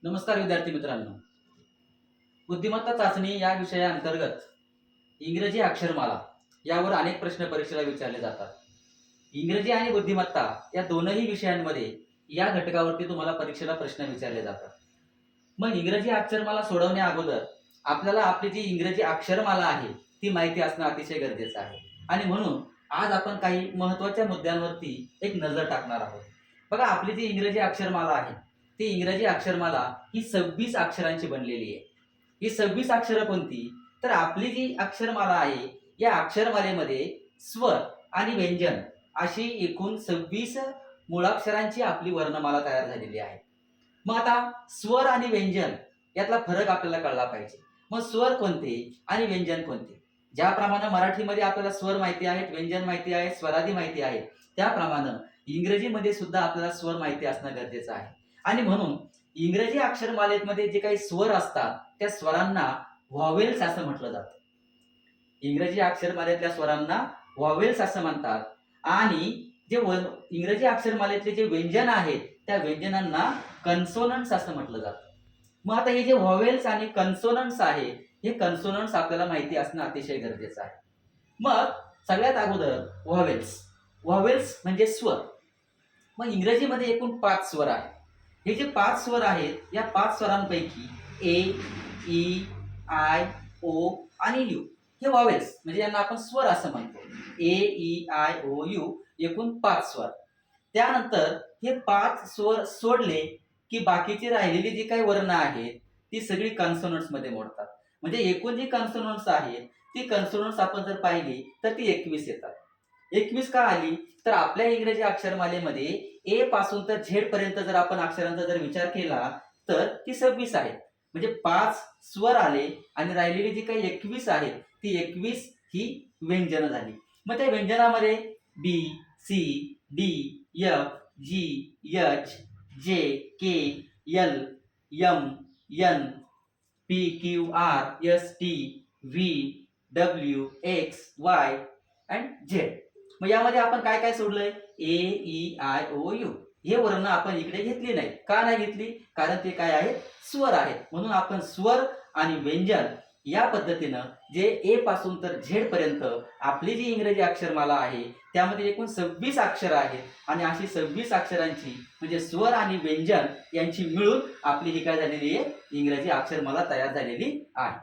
नमस्कार विद्यार्थी मित्रांनो. बुद्धिमत्ता चाचणी या विषयाअंतर्गत इंग्रजी अक्षरमाला यावर अनेक प्रश्न परीक्षेला विचारले जातात. इंग्रजी आणि बुद्धिमत्ता या दोनही विषयांमध्ये या घटकावरती तुम्हाला परीक्षेला प्रश्न विचारले जातात. मग इंग्रजी अक्षरमाला सोडवण्या अगोदर आपल्याला आपली जी इंग्रजी अक्षरमाला आहे ती माहिती असणं अतिशय गरजेचं आहे. आणि म्हणून आज आपण काही महत्त्वाच्या मुद्द्यांवरती एक नजर टाकणार आहोत. बघा, आपली जी इंग्रजी अक्षरमाला आहे ती इंग्रजी अक्षरमाला ही 26 अक्षरांची बनलेली आहे. ही 26 अक्षरं कोणती? तर आपली जी अक्षरमाला आहे या अक्षरमालेमध्ये स्वर आणि व्यंजन अशी एकूण 26 मुळाक्षरांची आपली वर्णमाला तयार झालेली आहे. मग आता स्वर आणि व्यंजन यातला फरक आपल्याला कळला पाहिजे. मग स्वर कोणते आणि व्यंजन कोणते? ज्याप्रमाणे मराठीमध्ये आपल्याला स्वर माहिती आहेत, व्यंजन माहिती आहे, स्वरादी माहिती आहे, त्याप्रमाणे इंग्रजीमध्ये सुद्धा आपल्याला स्वर माहिती असणं गरजेचं आहे. आणि म्हणून इंग्रजी अक्षरमालेमध्ये जे काही स्वर असतात त्या स्वरांना व्हॉवेल्स असं म्हटलं जातं. इंग्रजी अक्षरमालेतल्या स्वरांना व्हॉवेल्स असं म्हणतात. आणि जे इंग्रजी अक्षरमालेतले जे व्यंजन आहेत त्या व्यंजनांना कन्सोनंट्स असं म्हटलं जातं. मग आता हे जे व्हॉवेल्स आणि कन्सोनंट्स आहे, हे कन्सोनंट्स आपल्याला माहिती असणं अतिशय गरजेचं आहे. मग सगळ्यात अगोदर व्हॉवेल्स. व्हॉवेल्स म्हणजे स्वर. मग इंग्रजीमध्ये एकूण 5 स्वर आहेत. हे जे 5 स्वर आहेत या 5 स्वरांपैकी ए, ई, आय, ओ आणि यू हे व्हॉवेल्स म्हणजे यांना आपण स्वर असं म्हणतो. ए, ई, आय, ओ, यू एकूण 5 स्वर. त्यानंतर हे 5 स्वर सोडले की बाकीची राहिलेली जी काही वर्ण आहेत ती सगळी कन्सोनंट्स मध्ये मोडतात. म्हणजे एकूण जी कन्सोनंट्स आहेत ती कन्सोनंट्स आपण जर पाहिली तर ती 21 येतात. 21 का आली? तर आपल्या इंग्रजी अक्षरमालेमध्ये ए पासून तर झेड पर्यंत जर आपण अक्षरांचा जर विचार केला तर ती 26 आहेत. म्हणजे 5 स्वर आले आणि राहिलेली जी काही 21 आहेत ती 21 ही व्यंजनं झाली. मग त्या व्यंजनामध्ये B, C, D, F, G, H, J, K, L, M, N, P, Q, R, S, T, V, W, X, Y and Z. मग यामध्ये आपण काय काय सोडलंय? A, E, I, O, U हे वर्ण आपण इकडे घेतली नाही. का नाही घेतली? कारण ते काय आहेत? स्वर आहेत. म्हणून आपण स्वर आणि व्यंजन या पद्धतीनं जे ए पासून तर झेड पर्यंत आपली जी इंग्रजी अक्षरमाला आहे त्यामध्ये एकूण 26 अक्षरं आहेत. आणि अशी 26 अक्षरांची म्हणजे स्वर आणि व्यंजन यांची मिळून आपली ही काय झालेली आहे? इंग्रजी अक्षरमाला तयार झालेली आहे.